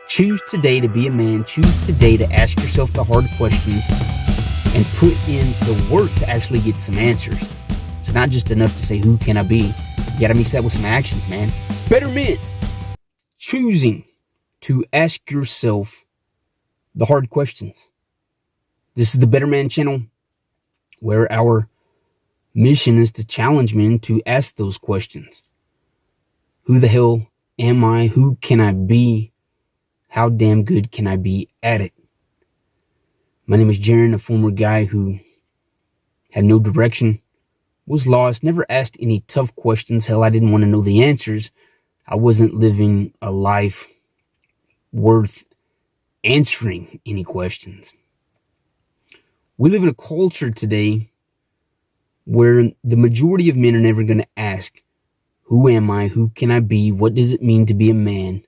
Choose today to be a man. Choose today to ask yourself the hard questions and put in the work to actually get some answers. It's not just enough to say, who can I be? You gotta mix that with some actions, man. Better men. Choosing to ask yourself the hard questions. This is the Better Man channel, where our mission is to challenge men to ask those questions. Who the hell am I? Who can I be? How damn good can I be at it? My name is Jaron, a former guy who had no direction, was lost, never asked any tough questions. Hell, I didn't want to know the answers. I wasn't living a life worth answering any questions. We live in a culture today where the majority of men are never going to ask, who am I? Who can I be? What does it mean to be a man?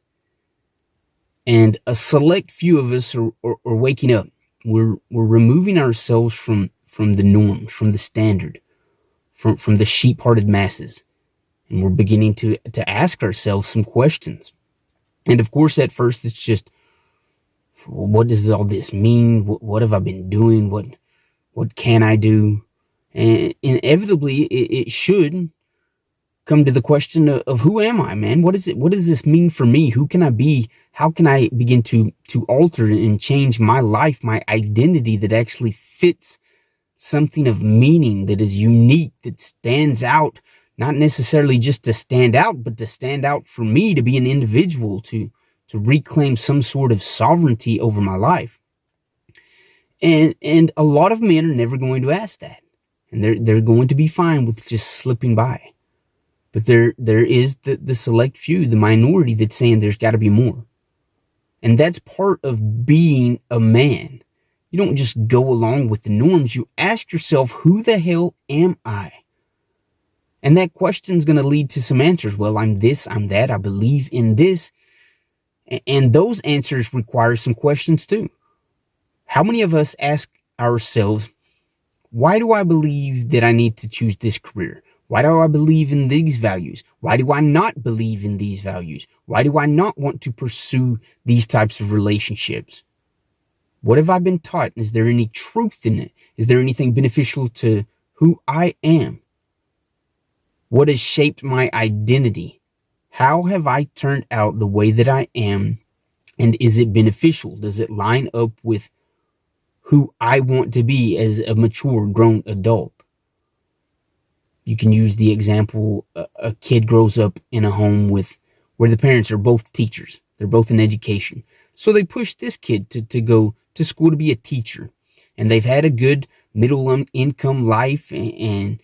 And a select few of us are waking up. We're removing ourselves from the norms, from the standard, from the sheep-hearted masses. And we're beginning to ask ourselves some questions. And of course, at first, it's just, what does all this mean? What have I been doing? What can I do? And inevitably, it should come to the question of who am I, man? What does this mean for me? Who can I be? How can I begin to alter and change my life, my identity that actually fits something of meaning, that is unique, that stands out, not necessarily just to stand out, but to stand out for me, to be an individual, to reclaim some sort of sovereignty over my life. And a lot of men are never going to ask that. And they're going to be fine with just slipping by. But there is the select few, the minority, that's saying there's got to be more. And that's part of being a man. You don't just go along with the norms. You ask yourself, who the hell am I? And that question's going to lead to some answers. Well, I'm this, I'm that, I believe in this. And those answers require some questions too. How many of us ask ourselves, why do I believe that I need to choose this career? Why do I believe in these values? Why do I not believe in these values? Why do I not want to pursue these types of relationships? What have I been taught? Is there any truth in it? Is there anything beneficial to who I am? What has shaped my identity? How have I turned out the way that I am? And is it beneficial? Does it line up with who I want to be as a mature, grown adult? You can use the example, a kid grows up in a home where the parents are both teachers. They're both in education. So they push this kid to go to school to be a teacher. And they've had a good middle income life, and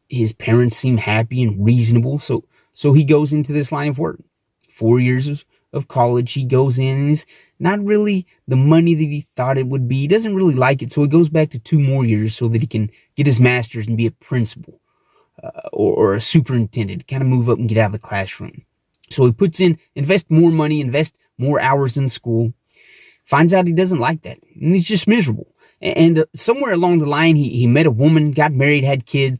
his parents seem happy and reasonable. So he goes into this line of work. 4 years of college, he goes in, and it's not really the money that he thought it would be. He doesn't really like it, so he goes back to 2 more years so that he can get his master's and be a principal. Or a superintendent, kind of move up and get out of the classroom. So he invest more money, invest more hours in school, finds out he doesn't like that, and he's just miserable. And somewhere along the line, he met a woman, got married, had kids,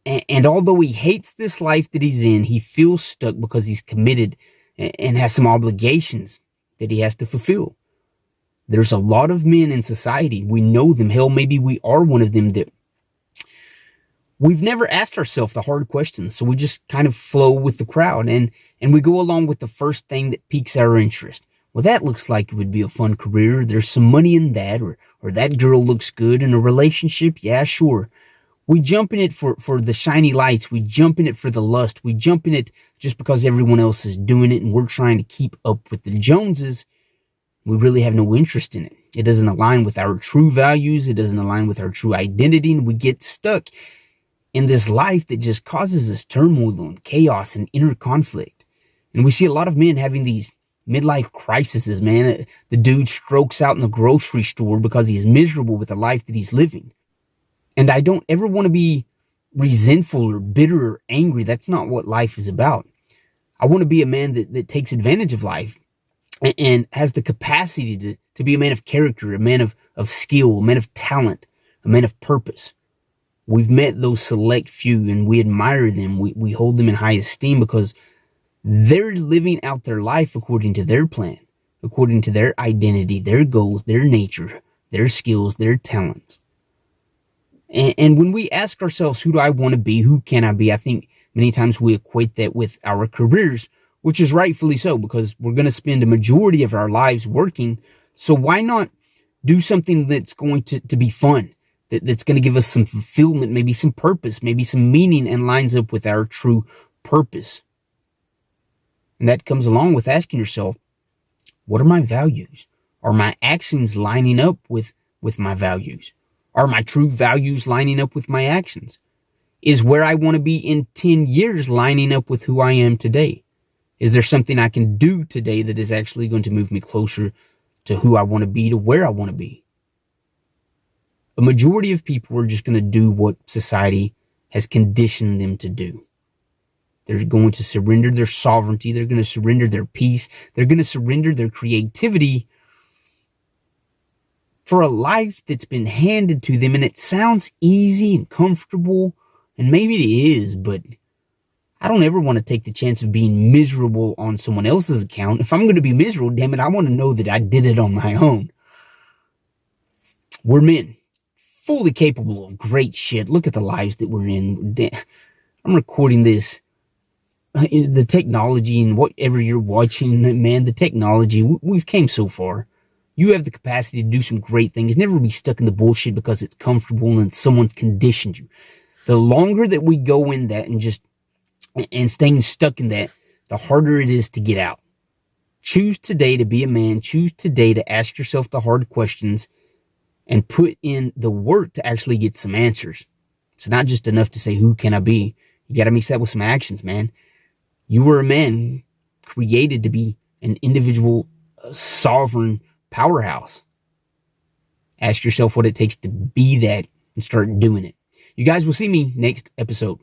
and although he hates this life that he's in, he feels stuck because he's committed and has some obligations that he has to fulfill. There's a lot of men in society, we know them, hell, maybe we are one of them, that we've never asked ourselves the hard questions, so we just kind of flow with the crowd, and we go along with the first thing that piques our interest. Well, that looks like it would be a fun career. There's some money in that, or that girl looks good in a relationship. Yeah, sure. We jump in it for the shiny lights. We jump in it for the lust. We jump in it just because everyone else is doing it, and we're trying to keep up with the Joneses. We really have no interest in it. It doesn't align with our true values. It doesn't align with our true identity, and we get stuck in this life that just causes us turmoil and chaos and inner conflict. And we see a lot of men having these midlife crises, man. The dude strokes out in the grocery store because he's miserable with the life that he's living. And I don't ever want to be resentful or bitter or angry. That's not what life is about. I want to be a man that takes advantage of life and has the capacity to be a man of character, a man of skill, a man of talent, a man of purpose. We've met those select few, and we admire them. We hold them in high esteem because they're living out their life according to their plan, according to their identity, their goals, their nature, their skills, their talents. And when we ask ourselves, who do I want to be? Who can I be? I think many times we equate that with our careers, which is rightfully so, because we're going to spend a majority of our lives working. So why not do something that's going to be fun, that's going to give us some fulfillment, maybe some purpose, maybe some meaning, and lines up with our true purpose? And that comes along with asking yourself, what are my values? Are my actions lining up with my values? Are my true values lining up with my actions? Is where I want to be in 10 years lining up with who I am today? Is there something I can do today that is actually going to move me closer to who I want to be, to where I want to be? A majority of people are just going to do what society has conditioned them to do. They're going to surrender their sovereignty. They're going to surrender their peace. They're going to surrender their creativity for a life that's been handed to them. And it sounds easy and comfortable, and maybe it is, but I don't ever want to take the chance of being miserable on someone else's account. If I'm going to be miserable, damn it, I want to know that I did it on my own. We're men, fully capable of great shit. Look at the lives that we're in. I'm recording this. The technology and whatever you're watching, man, the technology, we've came so far. You have the capacity to do some great things. Never be stuck in the bullshit because it's comfortable and someone's conditioned you. The longer that we go in that and staying stuck in that, the harder it is to get out. Choose today to be a man. Choose today to ask yourself the hard questions and put in the work to actually get some answers. It's not just enough to say, who can I be? You got to mix that with some actions, man. You were a man created to be an individual, sovereign powerhouse. Ask yourself what it takes to be that and start doing it. You guys will see me next episode.